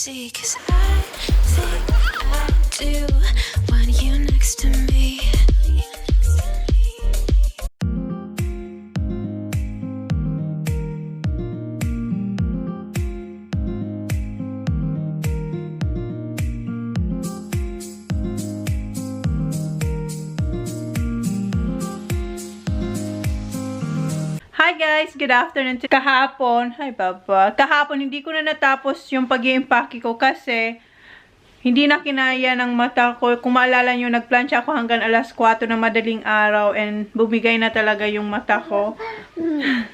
see, 'cause I think I do want you next to me. Hi guys! Good afternoon. Kahapon, hi Papa. Kahapon, hindi ko na natapos yung pag-i-impake ko kasi hindi na kinaya ng mata ko. Kung maalala nyo, nagplansya ako hanggang alas 4 ng madaling araw and bumigay na talaga yung mata ko.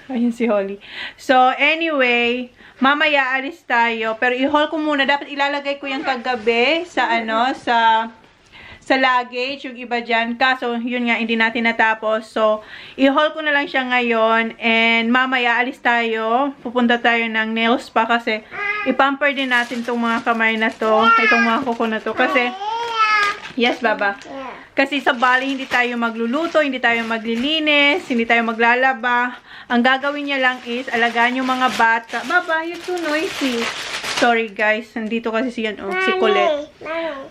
Ayun si Holly. So, anyway, mamaya alis tayo. Pero i-haul ko muna. Dapat ilalagay ko yung kagabi sa sa luggage, yung iba dyan. Kaso, yun nga, hindi natin natapos. So, i-haul ko na lang siya ngayon. And mamaya, alis tayo. Pupunta tayo ng nail spa kasi ipamper din natin itong mga kamay na to. Itong mga kuko na to. Kasi, yes, Baba. Kasi sa Bali, hindi tayo magluluto, hindi tayo maglilinis, hindi tayo maglalaba. Ang gagawin niya lang is, alagaan yung mga bata. Baba, you're too noisy. Sorry guys, nandito kasi si Colette.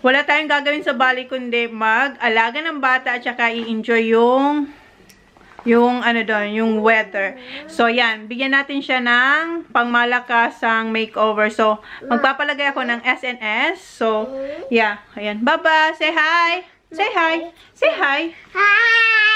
Wala tayong gagawin sa Bali kundi mag-alaga ng bata at saka i-enjoy yung weather. So yan, bigyan natin siya ng pangmalakasang makeover. So magpapalagay ako ng SNS. So yeah, ayan. Baba, say hi. Say hi. Say hi.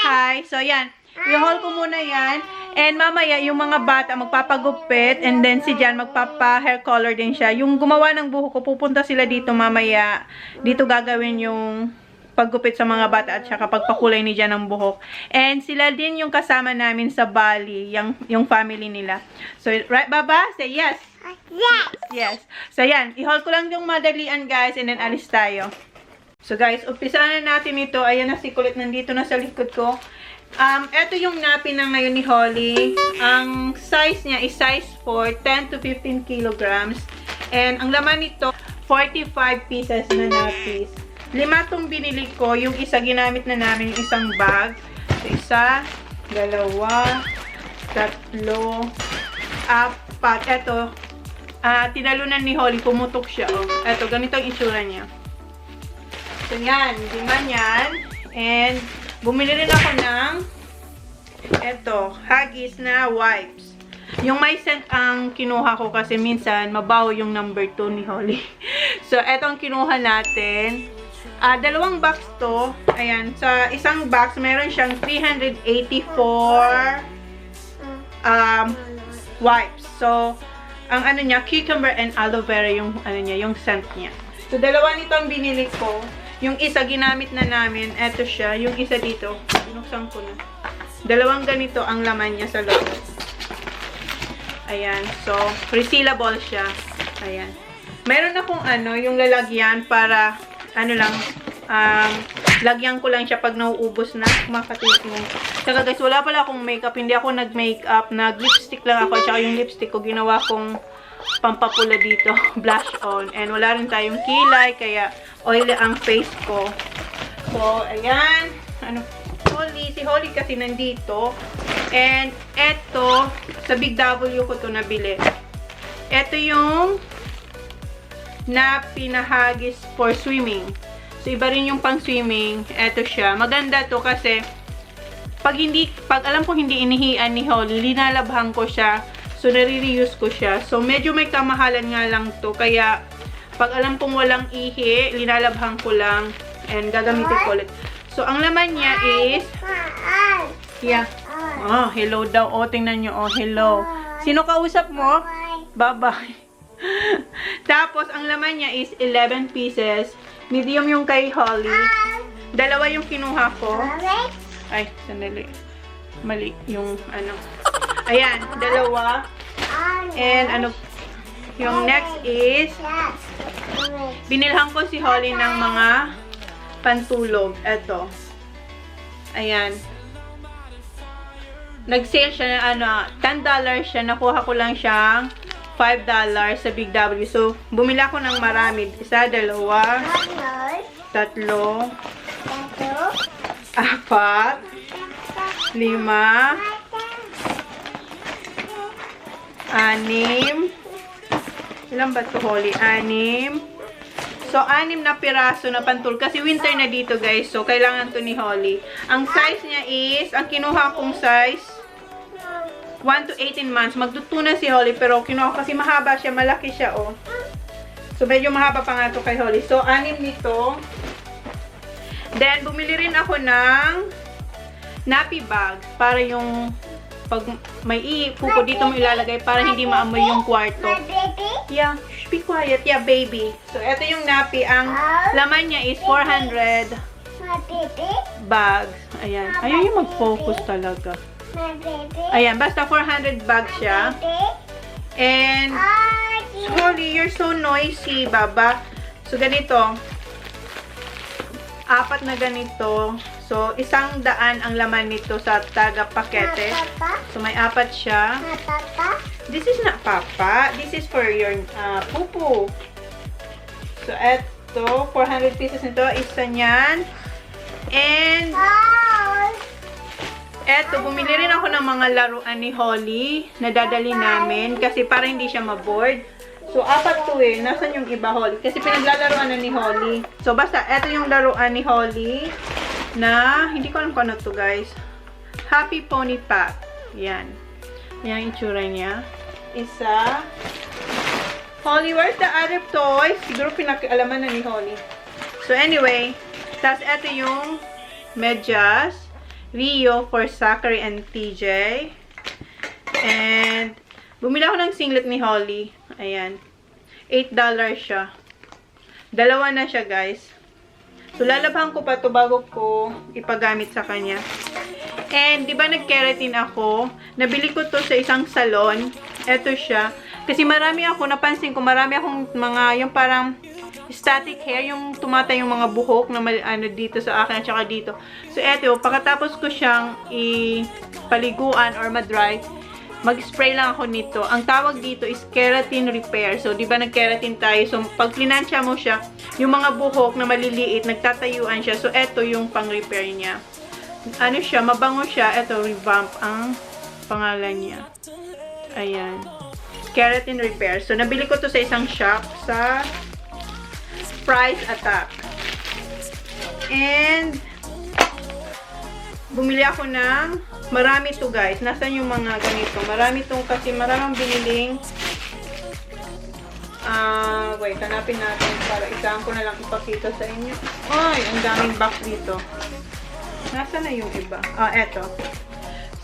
Hi. So yan, i-haul ko muna yan. And mamaya, yung mga bata magpapagupit. And then si Jan magpapa-hair color din siya. Yung gumawa ng buhok ko, pupunta sila dito mamaya. Dito gagawin yung paggupit sa mga bata at saka pagpakulay ni Jan ng buhok. And sila din yung kasama namin sa Bali. Yung family nila. So, right, Baba? Say yes. Yes. Yes. So, yan. I-haul ko lang yung madalian, guys. And then alis tayo. So, guys, umpisahan na natin ito. Ayan na si Colette. Nandito na sa likod ko. Ito yung napin na ngayon ni Holly. Ang size niya is size 4, 10 to 15 kilograms. And ang laman nito, 45 pieces na napis. 5 itong binili ko. Yung isa ginamit na namin, yung isang bag. So, isa, 2, 3, 4. Ito, tinalunan ni Holly, pumutok siya. Oh. Ito, ganito ang itsura niya. So, yan. 5 yan. And bumili rin ako ng Huggies na wipes. Yung may scent ang kinuha ko kasi minsan mabaho yung number 2 ni Holly. So, eto ang kinuha natin. 2 box to. Ayan. Sa isang box, meron siyang 384 wipes. So, ang ano niya, cucumber and aloe vera yung yung scent niya. So, 2 nito ang binili ko. Yung isa, ginamit na namin. Eto siya. Yung isa dito. Binuksan ko na. 2 ganito ang laman niya sa loob. Ayan. So, resealable siya. Ayan. Meron akong yung lalagyan para, lagyan ko lang siya pag nauubos na. Kumakatit mo. Saka guys, wala pala akong makeup. Hindi ako nag-makeup. Nag-lipstick lang ako. Tsaka yung lipstick ko, ginawa kong pampapula dito. Blush on. And wala rin tayong kilay. Kaya, oily ang face ko. So, ayan. Si Holly kasi nandito. And, eto, sa Big W ko to nabili. Eto yung na pinahagis for swimming. So, iba rin yung pang swimming. Eto siya. Maganda to kasi pag alam ko hindi inihian ni Holly, linalabhan ko siya. So, nare-reuse ko siya. So, medyo may kamahalan nga lang to. Kaya, pag alam kong walang ihi, linalabhan ko lang. And gagamitin ko ulit. So, ang laman niya is, yeah. Oh, hello daw. Oh, tingnan nyo. Oh, hello. Sino kausap mo? Bye-bye. Tapos, ang laman niya is 11 pieces. Medium yung kay Holly. 2 yung kinuha ko. Ay, sandali. Mali yung Ayan, 2. And yung next is, binilhan ko si Holly ng mga pantulog. Ito. Ayan. Nag-sale siya na $10 siya. Nakuha ko lang siyang $5 sa Big W. So, bumili ako ng marami. 1, 2, 3, 4, 5, 6, 7, Ilan ba ito, Holly? 6. So, 6 na piraso na pantul. Kasi winter na dito, guys. So, kailangan to ni Holly. Ang size niya is, ang kinuha kong size, 1 to 18 months. Magtutunan si Holly, pero kinuha kasi mahaba siya, malaki siya, oh. So, medyo mahaba pa nga ito kay Holly. So, 6 nito. Then, bumili rin ako ng nappy bag para yung pag may pupo dito mo ilalagay para hindi maamoy yung kwarto. Yeah, shh, be quiet. Yeah, baby. So, ito yung nappy. Ang laman niya is 400 bags. Ayan. Ayaw yung mag-focus talaga. Ayan, basta 400 bags siya. And, Holly, you're so noisy, Baba. So, ganito. 4 na ganito. So, 100 ang laman nito sa taga pakete. So, may 4 siya. This is not Papa. This is for your pupu. So, eto, 400 pieces nito. Isa niyan. And, eto, bumili rin ako ng mga laruan ni Holly na dadali namin kasi para hindi siya maboard. So, 4 to eh. Nasaan yung iba, Holly? Kasi pinaglalaruan na ni Holly. So, basta, eto yung laruan ni Holly na, hindi ko alam kung ano to, guys. Happy Pony Pack. Yan. Yan yung itsura niya. Isa. Holly, where's the other toys? Siguro pinakialaman na ni Holly. So, anyway. Tapos, eto yung medyas. Rio for Zachary and TJ. And, bumili ako ng singlet ni Holly. Ayan. $8 siya. 2 na siya, guys. So, lalabhan ko pa to bago ko ipagamit sa kanya. And, di ba nag-keratin ako? Nabili ko to sa isang salon. Ito siya. Kasi marami ako, napansin ko, marami akong mga, yung parang static hair, yung tumatay yung mga buhok na ano, dito sa akin at saka dito. So, eto, pagkatapos ko siyang ipaliguan or madry, mag-spray lang ako nito. Ang tawag dito is keratin repair. So, di ba nag-keratin tayo? So, pag plinansya mo siya, yung mga buhok na maliliit, nagtatayuan siya. So, eto yung pang-repair niya. Ano siya? Mabango siya. Eto, revamp ang pangalan niya. Ayan. Keratin repair. So, nabili ko to sa isang shop sa Price Attack. And, bumili ako ng marami to, guys. Nasaan yung mga ganito? Marami tong kasi maraming biniling. Wait, hanapin natin para isahan ko na lang ipakita sa inyo. Ay, ang daming box dito. Nasaan na yung iba? Eto.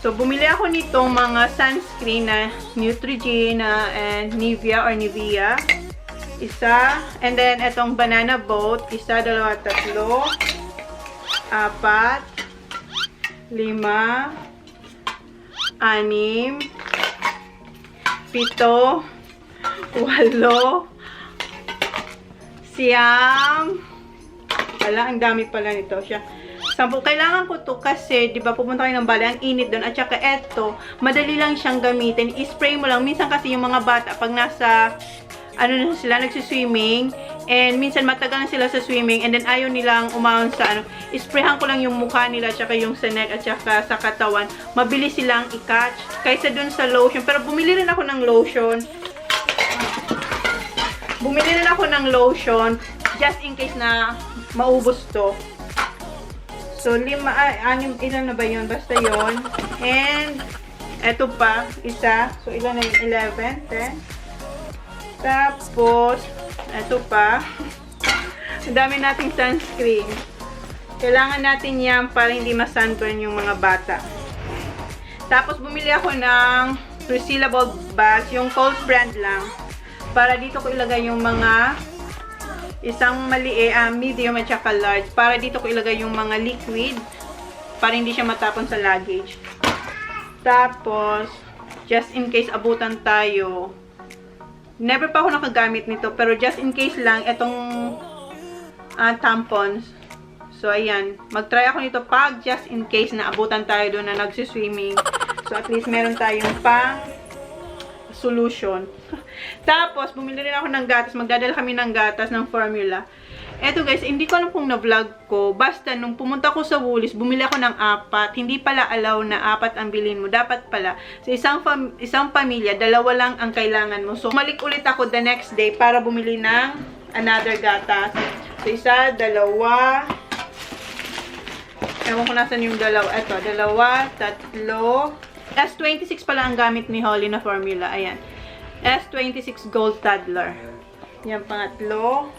So, bumili ako nitong mga sunscreen na Neutrogena and Nivea or Nivea. Isa. And then, etong banana boat. 1, 2, 3, 4, 5, 6, 7, 8, 9, wala, ang dami pala nito siya. 10. Kailangan ko to kasi, di ba, pupunta kayo ng bali, ang init doon. At saka eto, madali lang siyang gamitin. I-spray mo lang. Minsan kasi yung mga bata, pag nasa, ano na sila, nagsiswimming, and minsan matagal na sila sa swimming, and then ayaw nilang umahon sa ano, isprayhan ko lang yung mukha nila, at saka yung sa neck, at saka sa katawan. Mabilis silang i-catch, kaysa dun sa lotion. Pero bumili rin ako ng lotion. Just in case na maubos to. So, 5, 6, ilan na ba yun? Basta yun. And, eto pa, isa. So, ilan na yun? 11, 10. Tapos, eto pa. Ang dami nating sunscreen. Kailangan natin yan para hindi ma-sunburn yung mga bata. Tapos, bumili ako ng resealable bags. Yung Coles brand lang. Para dito ko ilagay yung mga isang medium at saka large. Para dito ko ilagay yung mga liquid. Para hindi siya matapon sa luggage. Tapos, just in case abutan tayo. Never pa ako nakagamit nito. Pero just in case lang, itong tampons. So, ayan. Mag-try ako nito pag just in case na abutan tayo doon na nagsiswimming. So, at least meron tayong pang solution. Tapos, bumili rin ako ng gatas. Magdadala kami ng gatas ng formula. Eto guys, hindi ko alam kung na-vlog ko. Basta, nung pumunta ko sa Woolies, bumili ako ng 4. Hindi pala allow na 4 ang bilhin mo. Dapat pala, sa isang pamilya, 2 lang ang kailangan mo. So, malik ulit ako the next day para bumili ng another gatas. So, 1, 2. Ewan ko nasan yung 2. Eto, 2, 3. S26 pala ang gamit ni Holly na formula. Ayan. S26 Gold Toddler. Yan, pangatlo.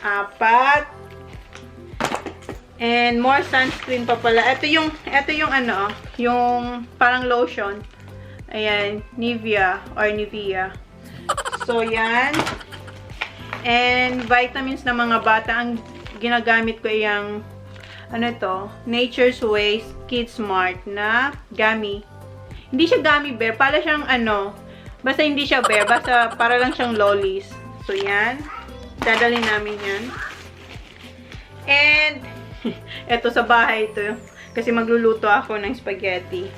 4. And more sunscreen pa pala. Ito yung ano, yung parang lotion. Ayan, Nivea. So, yan. And vitamins na mga bata. Ang ginagamit ko yung, ano ito, Nature's Waste Kids Smart na gummy. Hindi siya gummy bear. Para siyang ano, basta hindi siya bear. Basta para lang siyang lollies. So, yan. Dadalhin namin yan. And, eto sa bahay ito. Kasi magluluto ako ng spaghetti.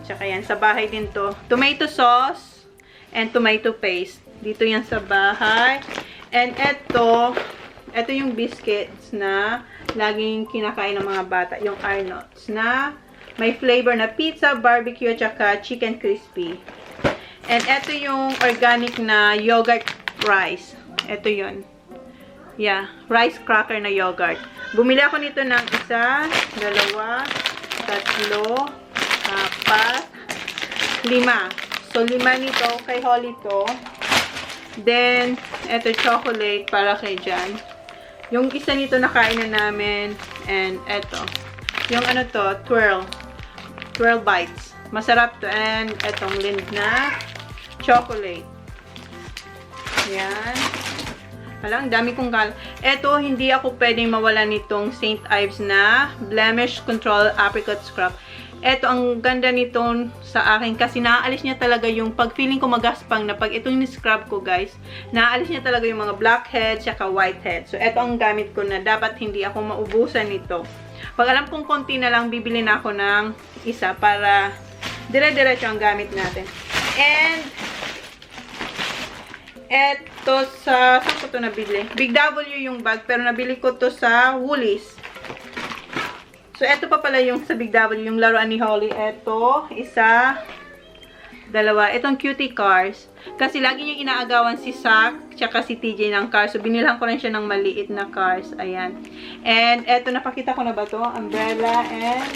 Tsaka yan, sa bahay din to. Tomato sauce and tomato paste. Dito yan sa bahay. And eto yung biscuits na laging kinakain ng mga bata. Yung Arnott's na may flavor na pizza, barbecue, tsaka chicken crispy. And eto yung organic na yogurt rice. Ito yun. Yeah, rice cracker na yogurt. Bumili ako nito ng 1, 2, 3, 4, 5. So, 5 nito. Kay Holly to. Then, ito chocolate para kay Jan. Yung isa nito nakain na namin. And ito. Yung ano to, twirl bites. Masarap to. And etong Lind na chocolate. Yan. Alang, dami kong Eto, hindi ako pwedeng mawala nitong St. Ives na Blemish Control Apricot Scrub. Eto, ang ganda nito sa akin kasi naaalis niya talaga yung pag feeling ko magaspang na pag itong ni-scrub ko guys, naaalis niya talaga yung mga blackheads at whiteheads. So, eto ang gamit ko na dapat hindi ako maubusan nito. Pag alam kong konti na lang, bibili na ako ng isa para dire-diretso ang gamit natin. And, eto saan ko to nabili? Big W yung bag, pero nabili ko to sa Woolies. So, eto pa pala yung sa Big W, yung laruan ni Holly. Eto, 1, 2. Itong cutie cars. Kasi lagi niyang inaagawan si Zach, tsaka si TJ ng cars. So, binilhan ko rin siya ng maliit na cars. Ayan. And, eto, napakita ko na ba to? Umbrella and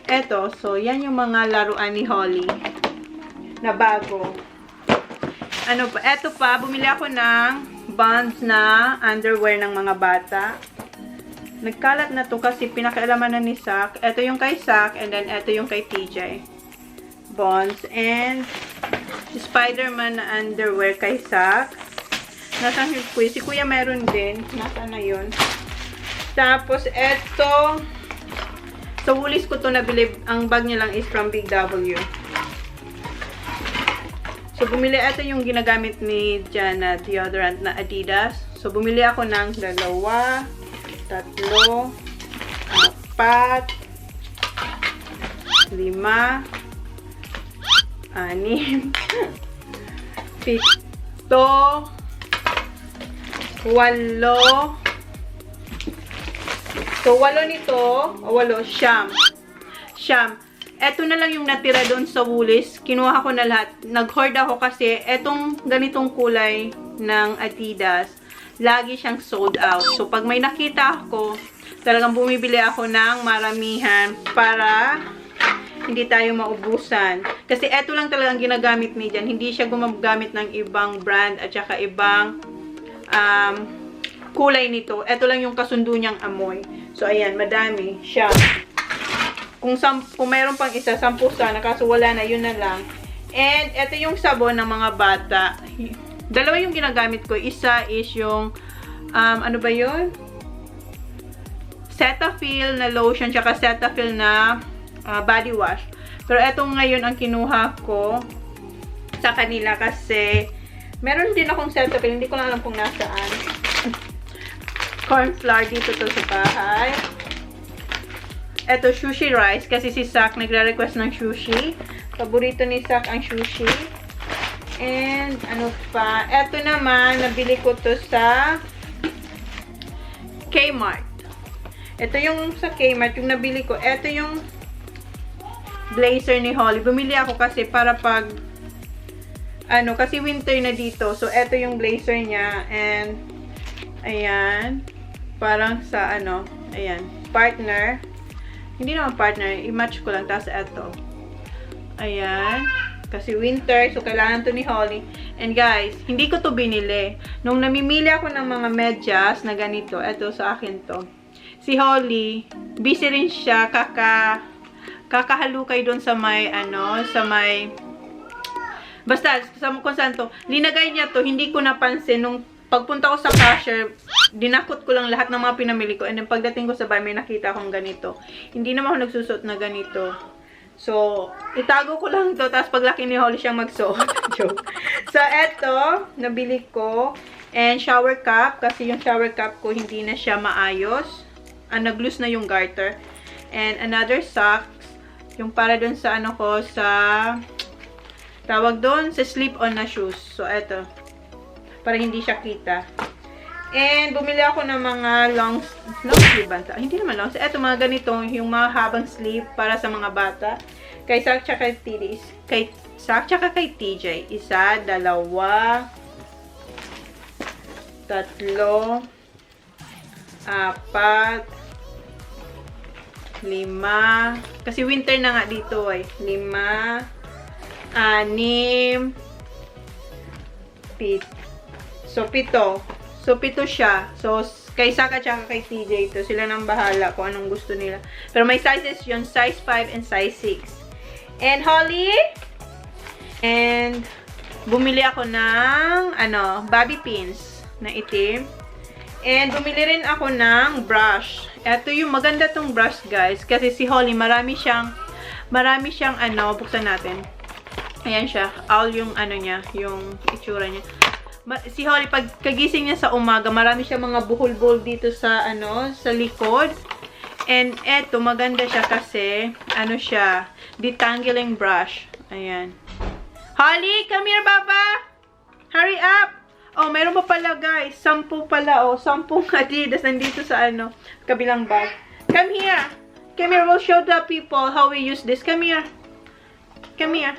eto. So, yan yung mga laruan ni Holly na bago. Ano pa? Eto pa, bumili ako ng Bonds na underwear ng mga bata. Nagkalat na to kasi pinakialaman na ni Zach. Eto yung kay Zach and then eto yung kay TJ. Bonds and Spider-Man na underwear kay Zach. Nasaan yung kuya? Si kuya meron din. Nasaan na yun? Tapos eto, sa Woolies ko to nabili. Ang bag niya lang is from Big W. So, bumili, ito yung ginagamit ni Jana, deodorant na Adidas. So, bumili ako ng 2, 3, 4, 5, 6, 6, 7, 8. So, 8 nito. 8, siyam. Eto na lang yung natira doon sa Woolies. Kinuha ko na lahat. Nag-hoard ako kasi etong ganitong kulay ng Adidas, lagi siyang sold out. So, pag may nakita ako, talagang bumibili ako ng maramihan para hindi tayo maubusan. Kasi eto lang talagang ginagamit ni Jan. Hindi siya gumagamit ng ibang brand at saka ibang kulay nito. Eto lang yung kasundo niyang amoy. So, ayan, madami siya. Kung mayroon pang isa, 10 sana. Kaso wala na, yun na lang. And, ito yung sabon ng mga bata. 2 yung ginagamit ko. Isa is yung, ano ba yun? Cetaphil na lotion, tsaka Cetaphil na body wash. Pero etong ngayon ang kinuha ko sa kanila kasi meron din akong Cetaphil. Hindi ko lang alam kung nasaan. Corn flour dito to sa bahay. Ito, sushi rice. Kasi si Zach nagre-request ng sushi. Paborito ni Zach ang sushi. And, ano pa? Ito naman, nabili ko to sa Kmart. Ito yung sa Kmart, yung nabili ko. Ito yung blazer ni Holly. Bumili ako kasi para pag kasi winter na dito. So, ito yung blazer niya. And, ayan. Parang sa, ayan. Partner. Hindi naman partner. I-match ko lang. Tapos, ito. Ayan. Kasi winter. So, kailangan to ni Holly. And, guys, hindi ko to binili. Nung namimili ako ng mga medyas na ganito. Ito, sa akin to. Si Holly, busy rin siya. Kakahalukay doon sa may, basta, kung saan to, linagay niya to, hindi ko napansin. Nung pagpunta ko sa cashier, dinakot ko lang lahat ng mga pinamili ko. And then, pagdating ko sa bahay, may nakita akong ganito. Hindi naman ako nagsusuot na ganito. So, itago ko lang to, tapos paglaki ni Holly siyang magsuot. Joke. So, eto, nabili ko. And, shower cap, kasi yung shower cap ko, hindi na siya maayos. Nag-loose na yung garter. And, another socks, yung para dun sa sa tawag doon sa slip-on na shoes. So, eto. Para hindi siya kita. And, bumili ako ng mga long sleeve banta. Hindi naman long. So, eto, mga ganito. Yung mga habang sleeve para sa mga bata. Kay Sak tsaka kay TJ. Isa, dalawa, tatlo, apat, lima. Kasi winter na nga dito eh. 5, 6, 7. So, 7. So, 7 siya. So, kay Saka tsaka kay TJ ito. Sila nang bahala kung anong gusto nila. Pero may sizes yun. Size 5 and size 6. And Holly. And, bumili ako ng, bobby pins na itim. And, bumili rin ako ng brush. Ito yung maganda tong brush, guys. Kasi si Holly, marami siyang, buksan natin. Ayan siya. All yung niya, yung itsura niya. Si Holly, pag kagising niya sa umaga, marami siya mga buhol-buhol dito sa, sa likod. And eto, maganda siya kasi, siya, detangling brush. Ayan. Holly, come here, Baba! Hurry up! Oh, mayroon pa pala, guys. 10 pala, 10 Adidas nandito sa, kabilang bag. Come here! Come here, we'll show the people how we use this. Come here. Come here.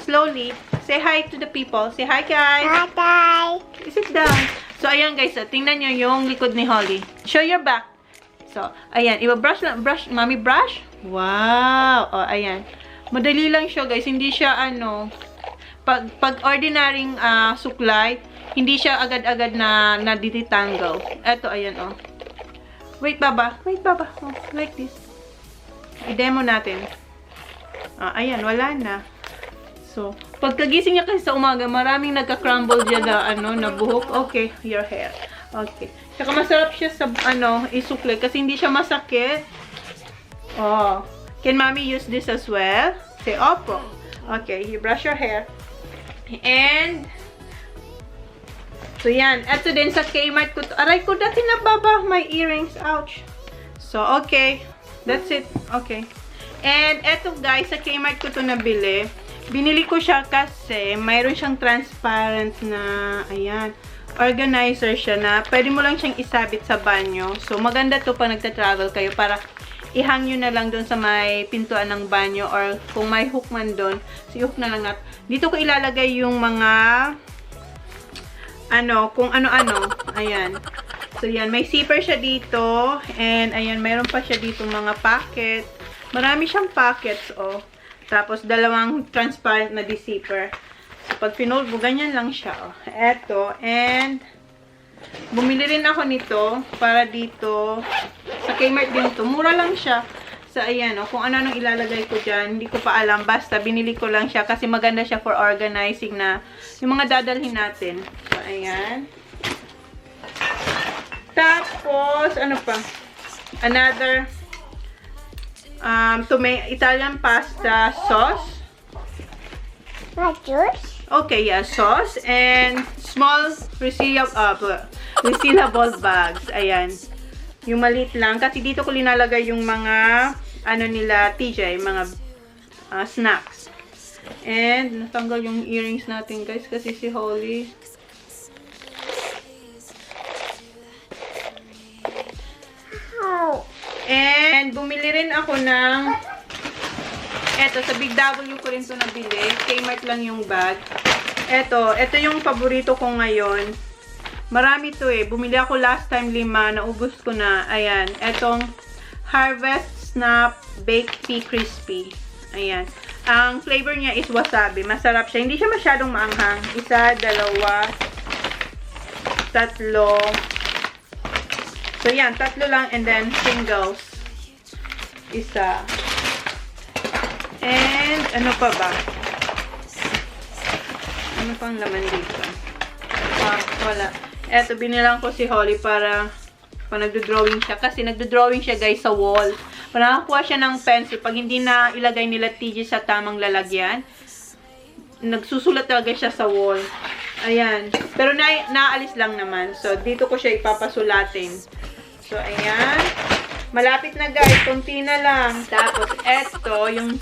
Slowly. Say hi to the people. Say hi, guys. Hi, guys. Sit down. So, ayan, guys. Tingnan nyo yung likod ni Holly. Show your back. So, ayan. Iba-brush lang. Brush. Mommy, brush. Wow. Oh, ayan. Madali lang siya, guys. Hindi siya, pag ordinaryong suklay, hindi siya agad-agad na naditangle. Eto, ayan, oh. Wait, Baba. Wait, Baba. Oh, like this. I-demo natin. Ayan, wala na. So, pagkagising niya kasi sa umaga, maraming nagka-crumble dyan na, na buhok. Okay, your hair. Okay. Saka masarap siya sa, isukle kasi hindi siya masakit. Oh. Can mommy use this as well? Say, opo. Okay, you brush your hair. And, so yan. Ito din sa Kmart ko. Aray ko, dati na, Baba. My earrings. Ouch. So, okay. That's it. Okay. And, eto guys, sa Kmart ko to nabili. Binili ko siya kasi mayroon siyang transparent na, ayan, organizer siya na pwede mo lang siyang isabit sa banyo. So, maganda to pag nagta-travel kayo para ihang nyo na lang doon sa may pintuan ng banyo or kung may hook man doon, so i-hook na lang natin. Dito ko ilalagay yung mga kung ano-ano. Ayan. So, yan. May zipper siya dito. And, ayan, mayroon pa siya dito mga packet. Marami siyang packets, oh. Tapos, dalawang transparent na zipper. So, pag pinold mo, ganyan lang siya, oh. Eto. And, bumili rin ako nito para dito. Sa Kmart din to. Mura lang siya. So, ayan, oh. Kung ano-anong ilalagay ko dyan, hindi ko pa alam. Basta, binili ko lang siya kasi maganda siya for organizing na yung mga dadalhin natin. So, ayan. Tapos, ano pa? Another Italian pasta sauce. My juice? Okay, yeah, sauce. And small resealable bags. Ayan. Yung maliit lang. Kasi dito ko linalagay yung mga, nila, TJ, mga snacks. And, natanggal yung earrings natin, guys, kasi si Holly. And bumili rin ako ng eto, sa Big W ko rin ito nabili. Kmart lang yung bag. Ito yung paborito ko ngayon. Marami to eh. Bumili ako last time 5, naubos ko na. Ayan, etong Harvest Snap Baked Pea Crispy. Ayan. Ang flavor niya is wasabi. Masarap siya. Hindi siya masyadong maanghang. 1, 2, 3. So, yan. 3 lang and then singles. 1. And, ano pa ba? Ano pang laman dito? Wala. Eto, binilang ko si Holly para pag nagdo-drawing siya. Kasi nagdo-drawing siya, guys, sa wall. Para nakakuha siya ng pencil. Pag hindi na ilagay nila TG sa tamang lalagyan, nagsusulat talaga siya sa wall. Ayan. Pero naalis lang naman. So, dito ko siya ipapasulatin. So, ayan. Malapit na, guys. Kunti na lang. Tapos, eto, yung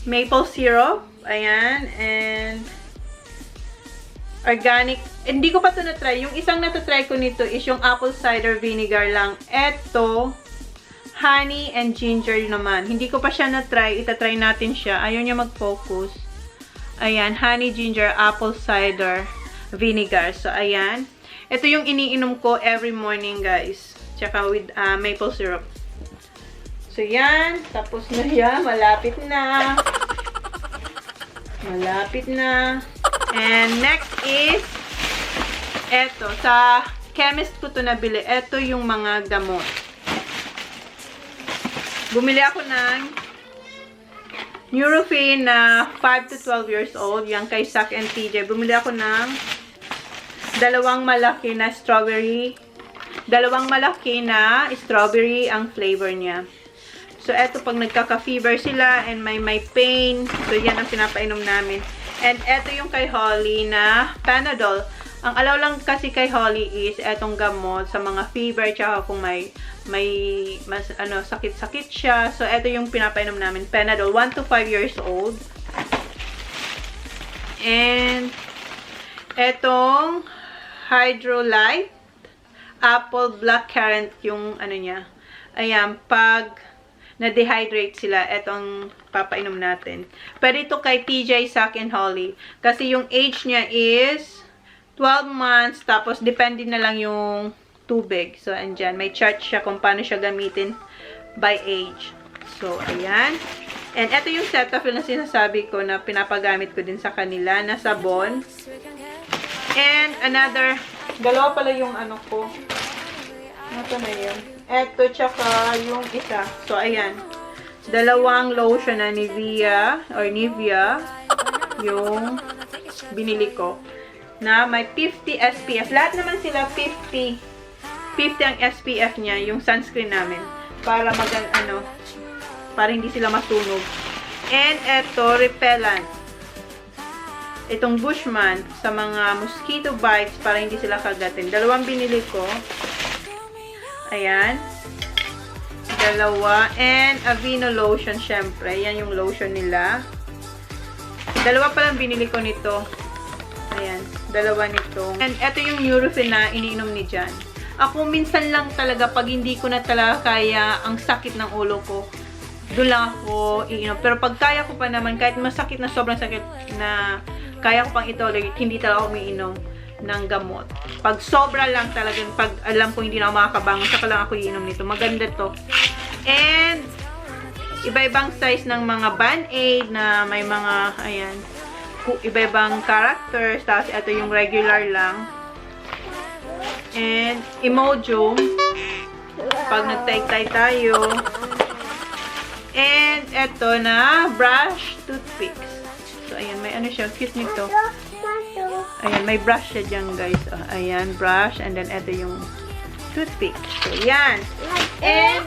maple syrup. Ayan. And organic. Hindi ko pa ito na-try. Yung isang na-try ko nito is yung apple cider vinegar lang. Eto, honey and ginger naman. Hindi ko pa siya na-try. Ita-try natin siya. Ayaw niya mag-focus. Ayan, honey, ginger, apple cider vinegar. So, ayan. Ito yung iniinom ko every morning, guys. Tsaka with maple syrup. So, yan. Tapos na yan. Malapit na. Malapit na. And next is, eto, sa chemist ko to nabili. Eto yung mga gamot. Bumili ako ng Nurofen na 5 to 12 years old. Yan kay Sak and TJ. Bumili ako ng 2 malaki na strawberry. 2 malaki na strawberry ang flavor niya. So, eto pag nagkaka-fever sila and may pain. So, yan ang pinapainom namin. And eto yung kay Holly na Panadol. Ang alaw lang kasi kay Holly is etong gamot sa mga fever tsaka kung may sakit-sakit siya. So eto yung pinapainom namin, Panadol, 1 to 5 years old. And etong Hydrolyte Apple Blackcurrant yung ano niya. Ayan, pag na-dehydrate sila, etong papainom natin. Pero ito kay TJ, Sak, and Holly. Kasi yung age niya is 12 months, tapos depende na lang yung tubig. So, andyan. May chart siya kung paano siya gamitin by age. So, ayan. And ito yung Cetaphil na sinasabi ko na pinapagamit ko din sa kanila na sabon. And another, 2 pala yung ano ko. Ito na yun. Ito, tsaka yung isa. So, ayan. 2 lotion na Nivea, yung binili ko. Na may 50 SPF. Lahat naman sila 50. 50 ang SPF niya, yung sunscreen namin. Para para hindi sila masunog. And ito, repellent. Itong Bushman sa mga mosquito bites para hindi sila kagatin. 2 binili ko. Ayan. 2. And Aveeno lotion, syempre. Yan yung lotion nila. 2 pa lang binili ko nito. Ayan. 2 nito. And ito yung Nurofen na iniinom ni Jan. Ako minsan lang talaga, pag hindi ko na talaga kaya ang sakit ng ulo ko, doon lang ako iinom. Pero pag kaya ko pa naman, kahit masakit na sobrang sakit na kaya ko pang itolerate, hindi talaga ako umiinom ng gamot. Pag sobra lang talagang, pag alam ko hindi na ako makakabangon, saka lang ako iinom nito. Maganda to. And, iba-ibang size ng mga Band-Aid na may mga, ayan, iba-ibang characters. Tapos, ito yung regular lang. And, Imodium. Pag nag-tay-tay tayo. And, ito na, brush toothpicks. So, ayan, may ano siya. Cute nito. Ayan, may brush siya dyan, guys. Ayan, brush. And then, ito yung toothpick. So, yan. And,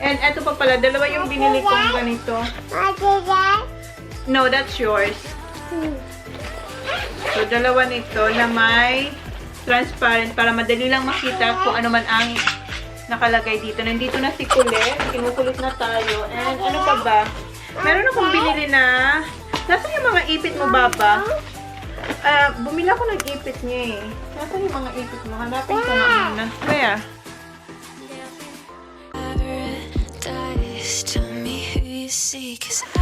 ito pa pala. 2 yung binili kong ganito. No, that's yours. So, 2 nito na may transparent para madali lang makita kung ano man ang nakalagay dito. Nandito na si Kulit. Kinukulit na tayo. And, ano pa ba? Meron akong binili na. Nasaan yung mga ipit mo, Baba? Bumili ako ng ipit niya eh. Nasaan yung mga ipit mo? Hanapin ko na muna. Kaya? see, 'cause I